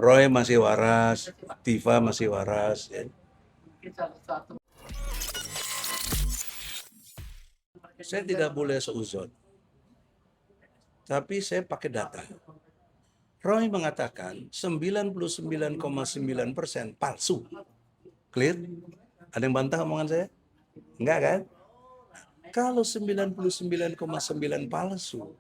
Roy masih waras, Tifa masih waras. Ya. Saya tidak boleh seuzon, tapi saya pakai data. Roy mengatakan 99,9% palsu. Clear? Ada yang bantah omongan saya? Enggak kan? Kalau 99,9 palsu,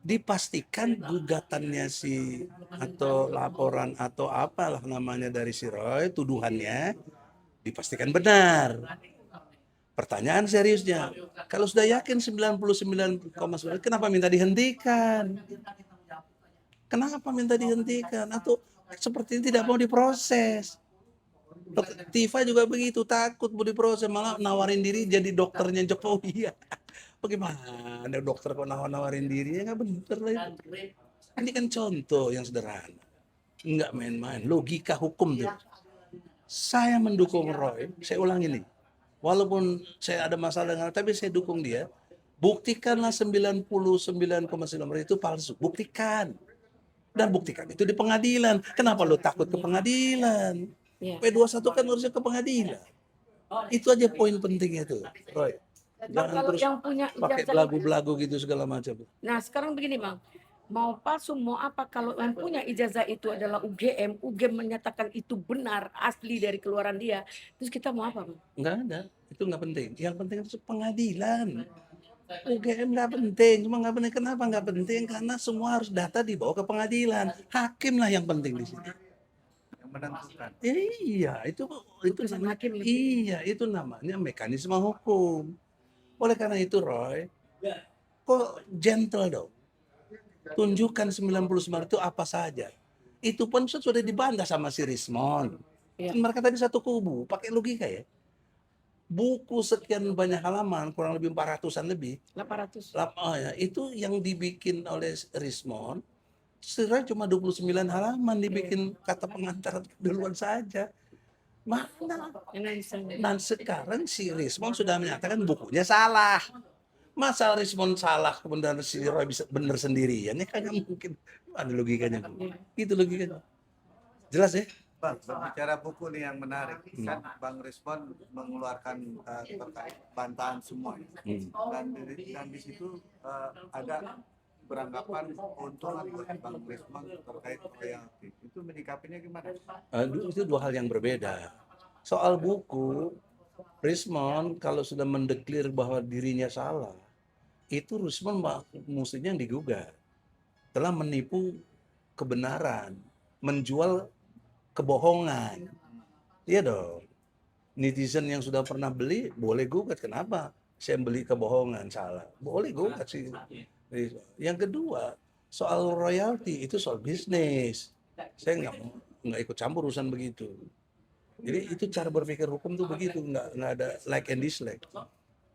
dipastikan gugatannya si atau laporan atau apalah namanya dari si Roy, tuduhannya dipastikan benar. Pertanyaan seriusnya, kalau sudah yakin 99,9, kenapa minta dihentikan? Kenapa minta dihentikan? Atau seperti ini tidak mau diproses? Tifa juga begitu, takut mau diproses, malah nawarin diri jadi dokternya Jokowi. Ya. Bagaimana dokter kok nawarin diri? Ya nggak bener lah itu. Ini kan contoh yang sederhana. Nggak main-main, logika hukum tuh. Saya mendukung Roy, saya ulangi nih. Walaupun saya ada masalah dengan, tapi saya dukung dia. Buktikanlah 99,9% itu palsu. Buktikan. Dan buktikan itu di pengadilan. Kenapa lo takut ke pengadilan? Ya. P21 kan harusnya ke pengadilan. Itu aja poin pentingnya tuh, Roy. Jangan Kalau terus yang punya pakai ijazah belagu-belagu gitu segala macam. Nah, sekarang begini, Bang. Mau palsu, mau apa, kalau yang punya ijazah itu adalah UGM menyatakan itu benar, asli dari keluaran dia, terus kita mau apa, Bang? Nggak ada, itu nggak penting. Yang penting itu pengadilan. UGM nggak penting, cuma nggak penting. Kenapa nggak penting? Karena semua harus data dibawa ke pengadilan. Hakim lah yang penting di sini. Yang menentukan. Iya, itu Putusan hakim. iya, itu namanya mekanisme hukum. Oleh karena itu, Roy, kok gentle dong? Tunjukkan 99 itu apa saja. Itu pun sudah dibantah sama si Rismon. Iya. Mereka tadi satu kubu, pakai logika ya. Buku sekian banyak halaman, kurang lebih 400-an lebih. 800. Oh ya, itu yang dibikin oleh Rismon, sebenarnya cuma 29 halaman dibikin kata pengantar duluan saja. Mana? Dan sekarang si Rismon sudah menyatakan bukunya salah. Masa Rismon salah kemudian si Roy bisa benar sendirian? Ya kagak mungkin. Ada logikanya. Itu logikanya. Jelas ya? Bang, berbicara buku nih yang menarik, kan Bang Rismon mengeluarkan terkait bantahan semua, dan di situ ada beranggapan keuntungan buat Bang Rismon terkait royalti. Itu menyikapinya gimana? Itu dua hal yang berbeda. Soal buku, Rismon kalau sudah mendeklir bahwa dirinya salah, itu Rismon mestinya yang digugat. Telah menipu kebenaran, menjual kebohongan. Iya dong. Netizen yang sudah pernah beli boleh gugat. Kenapa? Saya beli kebohongan, salah. Boleh gugat sih. Yang kedua, soal royalti itu soal bisnis. Saya nggak ikut campur urusan begitu. Jadi itu cara berpikir hukum tuh begitu, nggak ada like and dislike.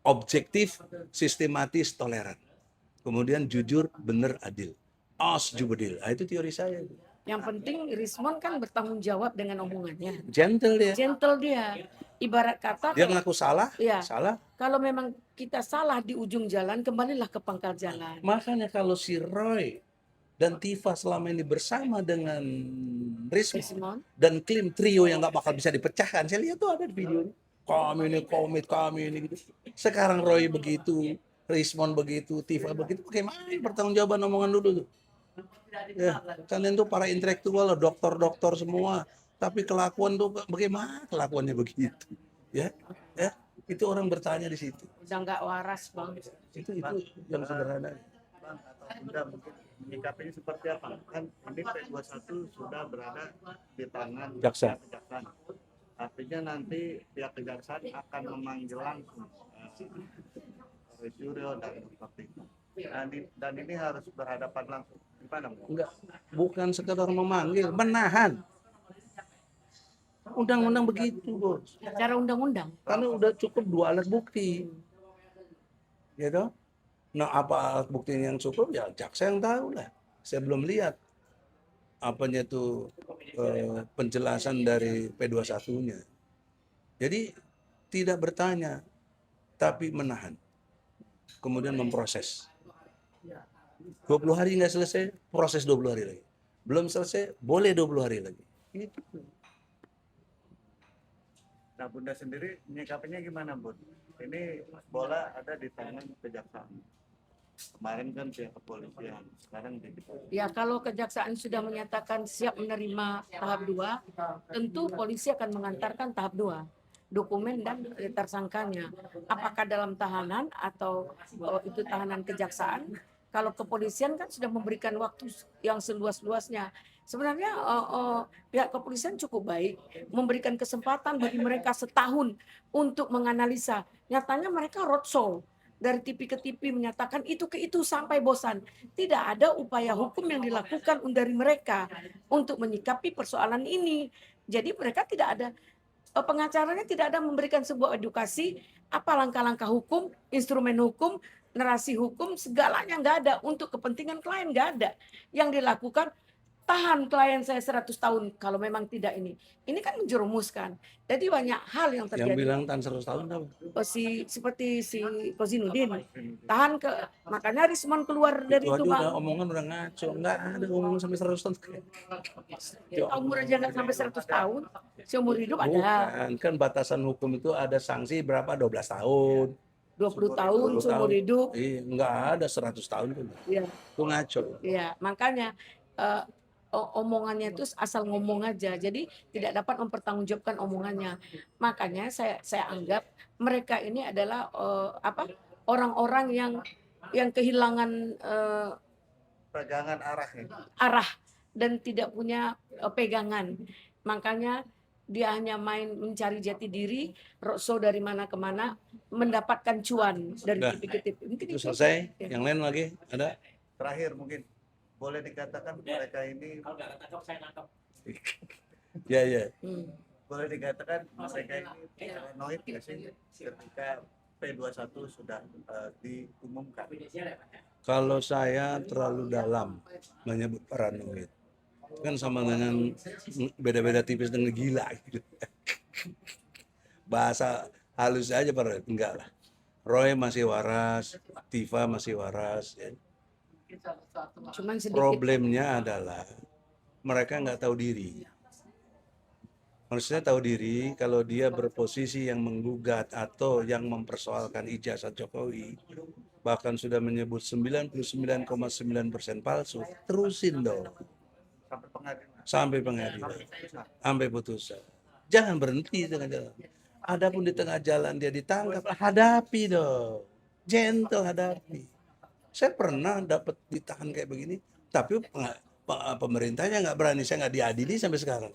Objektif, sistematis, toleran. Kemudian jujur, benar, adil. Os jubedil. Itu teori saya. Yang penting Rismon kan bertanggung jawab dengan omongannya. Gentle dia. Gentle dia. Ibarat kata Dia ngaku salah, ya, salah. kalau memang kita salah di ujung jalan, kembalilah ke pangkal jalan. Makanya kalau si Roy dan Tifa selama ini bersama dengan Rismon dan klaim trio yang nggak bakal bisa dipecahkan, saya lihat tuh ada di videonya. Kami ini komit, kami ini gitu. Sekarang Roy begitu, Rismon begitu, Tifa begitu. Bagaimana pertanggungjawaban omongan dulu tuh? Ya, kalian tuh para intelektual, dokter-dokter semua, tapi kelakuan tuh bagaimana kelakuannya begitu? Ya, itu orang bertanya di situ. Udah nggak waras, Bang. Itu yang sederhana. Bang, atau Anda mungkin menyikapinya seperti apa? Kan ini P21 sudah berada di tangan Jaksa. kejaksaan. Artinya nanti pihak kejaksaan akan memanggil langsung Yurio dan seperti itu. Dan ini harus berhadapan langsung. Gimana? Enggak, bukan sekedar memanggil, menahan. Undang-undang begitu, Bos. Cara undang-undang. Karena udah cukup 2 alat bukti. Gitu? Nah, apa alat bukti yang cukup? Ya jaksa yang tahu lah. Saya belum lihat apanya tuh penjelasan dari P21-nya. Jadi tidak bertanya, tapi menahan. Kemudian memproses. 20 hari nggak selesai, proses 20 hari lagi. Belum selesai, boleh 20 hari lagi. Gitu. Nah, Bunda sendiri menyikapinya gimana, Bun? Ini bola ada di tangan kejaksaan. Kemarin kan pihak kepolisian, sekarang di Ya, kalau kejaksaan sudah menyatakan siap menerima tahap 2, tentu polisi akan mengantarkan tahap 2 dokumen dan tersangkanya. Apakah dalam tahanan atau itu tahanan kejaksaan? Kalau kepolisian kan sudah memberikan waktu yang seluas-luasnya. Sebenarnya pihak kepolisian cukup baik, memberikan kesempatan bagi mereka setahun untuk menganalisa. Nyatanya mereka roadshow dari TV ke TV menyatakan itu ke itu sampai bosan. Tidak ada upaya hukum yang dilakukan dari mereka untuk menyikapi persoalan ini. Jadi mereka tidak ada, pengacaranya tidak ada memberikan sebuah edukasi, apa langkah-langkah hukum, instrumen hukum, narasi hukum, segalanya nggak ada. Untuk kepentingan klien nggak ada. Yang dilakukan, tahan klien saya 100 tahun kalau memang tidak ini. Ini kan menjerumuskan. Jadi banyak hal yang Yang terjadi. bilang tahan 100 tahun apa? Seperti si Kozinudin tahan makanya Rismon keluar dari Itu itu, aja Bang. udah omongan udah ngaco. Nggak ada omongan sampai 100 tahun. Umur aja nggak sampai 100 tahun, seumur hidup ada Bukan, kan batasan hukum itu ada sanksi berapa? 12 tahun. 20 tahun 20 seumur tahun. hidup. Iya, nggak ada 100 tahun tuh. Iya, Itu ngaco. iya, makanya omongannya itu asal ngomong aja. Jadi tidak dapat mempertanggungjawabkan omongannya. Makanya saya anggap mereka ini adalah orang-orang yang kehilangan pegangan arahnya. arah dan tidak punya pegangan. Makanya dia hanya main mencari jati diri, roadshow dari mana ke mana, mendapatkan cuan dari Udah. TV ke TV. Mungkin Itu itu selesai. Ya. Yang lain lagi ada? Terakhir mungkin boleh dikatakan mereka ini Ya, ya. boleh dikatakan mereka ini paranoid nggak sih ketika P21 sudah diumumkan. Kalau saya terlalu dalam menyebut paranoid, kan sama dengan beda-beda tipis dengan gila gitu. Bahasa halus aja paranoid, enggak lah. Roy masih waras, Tifa masih waras. Ya. Cuman sedikit. Problemnya adalah mereka nggak tahu diri. Maksudnya tahu diri kalau dia berposisi yang menggugat atau yang mempersoalkan ijazah Jokowi, bahkan sudah menyebut 99,9% palsu, terusin dong Sampai pengadilan. sampai pengadilan, sampai putusan. Jangan berhenti di tengah jalan. Adapun di tengah jalan dia ditangkap, hadapi dong, gentle hadapi. Saya pernah dapat ditahan kayak begini, tapi pemerintahnya nggak berani, saya nggak diadili sampai sekarang.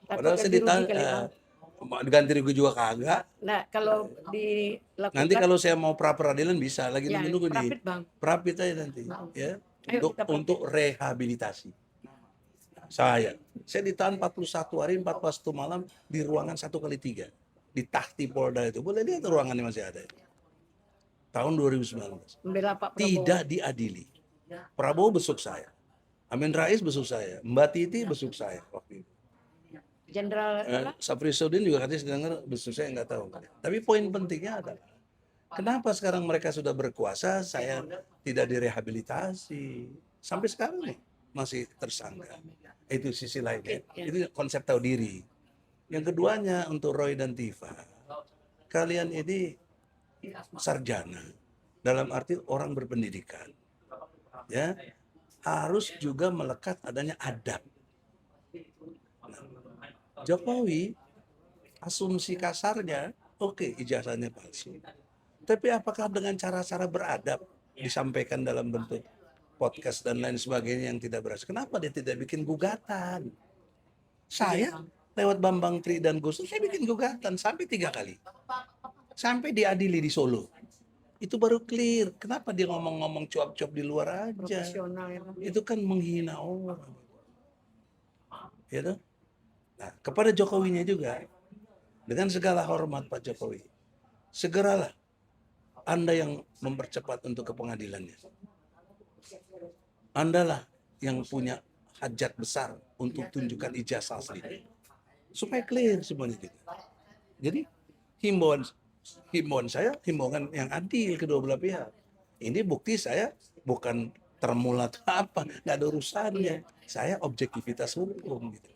Padahal saya ditahan, ganti rugi juga kagak. Nah, kalau dilakukan Nanti kalau saya mau pra peradilan bisa, lagi ya, nunggu nih. prapit, Bang. Prapit aja nanti, ya, Ayo kita prapit. untuk rehabilitasi. Saya ditahan 41 hari 41 malam di ruangan 1x3 di Tahti Polda itu. Boleh lihat ruangannya masih ada. Tahun 2019. Membela Pak Prabowo. Tidak diadili. Prabowo besuk saya, Amin Rais besuk saya, Mbak Titi besuk saya waktu itu. Jenderal Safrisudin juga katanya dengar besuk saya, nggak tahu. Tapi poin pentingnya adalah kenapa sekarang mereka sudah berkuasa, saya tidak direhabilitasi sampai sekarang nih masih tersangka. Itu sisi lainnya. Itu konsep tahu diri. Yang keduanya untuk Roy dan Tifa, kalian ini sarjana dalam arti orang berpendidikan, ya harus juga melekat adanya adab. Jokowi asumsi kasarnya oke, ijazahnya palsu, tapi apakah dengan cara-cara beradab disampaikan dalam bentuk podcast dan lain sebagainya yang tidak berhasil? Kenapa dia tidak bikin gugatan? Saya lewat Bambang Tri dan Gus Dur, saya bikin gugatan sampai 3 kali, sampai diadili di Solo. Itu baru clear. Kenapa dia ngomong-ngomong cuap-cuap di luar aja? profesional ya, Bang. Itu kan menghina orang. Ya toh? Nah, kepada Jokowinya juga, dengan segala hormat Pak Jokowi, segeralah Anda yang mempercepat untuk ke pengadilannya. Andalah yang punya hajat besar untuk tunjukkan ijazah asli. Supaya clear semuanya gitu. Jadi himbauan saya, himbauan yang adil kedua belah pihak. Ini bukti saya bukan termulat apa, nggak ada urusannya. Saya objektivitas hukum gitu.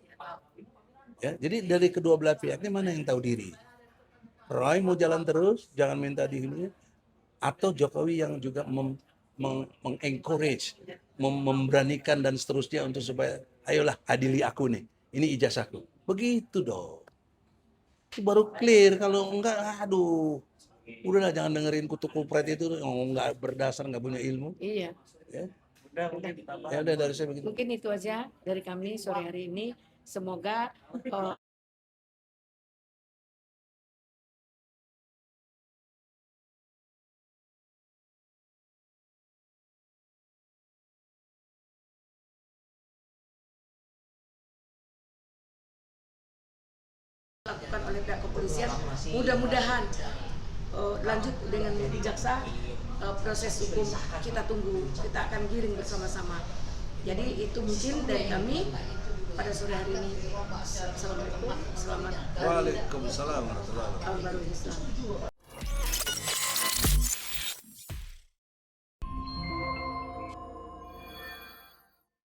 Ya, jadi dari kedua belah pihak ini mana yang tahu diri? Roy mau jalan terus, jangan minta dihulunya, atau Jokowi yang juga mengencourage, memberanikan dan seterusnya untuk supaya ayolah adili aku nih, ini ijazahku. Begitu dong. Itu baru clear. Kalau enggak, aduh, udahlah jangan dengerin kutu kupret itu, nggak berdasar, nggak punya ilmu. Iya. Ya, Udah mungkin tambahan. ya udah dari saya begitu. Mungkin itu aja dari kami sore hari ini. Semoga dilakukan oleh pihak kepolisian. Mudah-mudahan lanjut dengan jaksa, proses hukum kita tunggu, kita akan giring bersama-sama. Jadi itu mungkin dari kami pada sore hari ini. Assalamualaikum, selamat Waalaikumsalam warahmatullahi wabarakatuh. tahun baru Islam.